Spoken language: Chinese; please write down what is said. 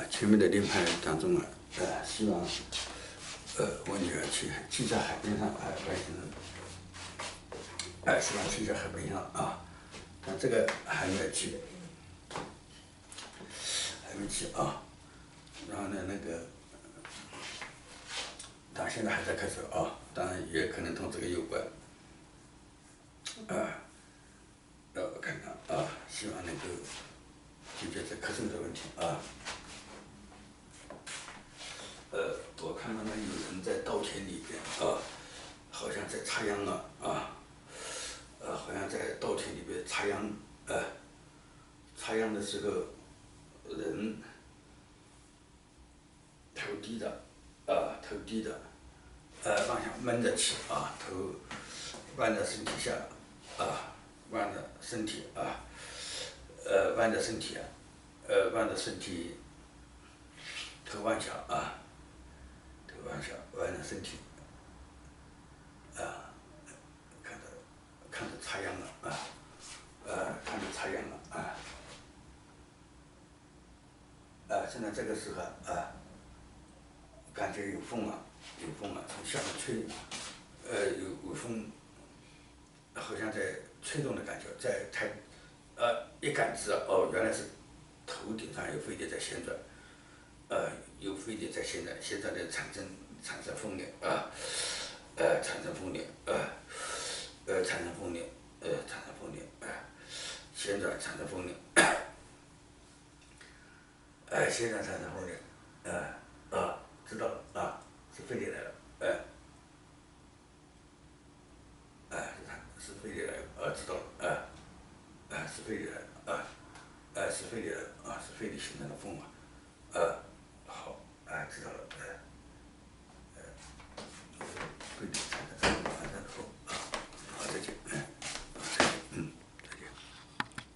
前面的练牌当中希望我女儿去在海边上外星人，希望去在海边上但这个还没有去，然后呢他现在还在咳嗽当然也可能同这个有关，我看看希望能够解决这咳嗽的问题我看到有人在稻田里边好像在插秧好像在稻田里边插秧插秧的时候人头低的往下闷着气头弯在身体下弯着身体弯着身体头弯下弯着身体看着插秧了现在这个时候感觉有风从下面吹有风好像在吹动的感觉，一感知原来是头顶上有飞碟在旋转，有飞碟在旋转，现在的产生风力产生风力旋转产生风力旋转产生风力知道了是飞碟来了是飞碟来了知道了是飞碟来了是飞碟形成的风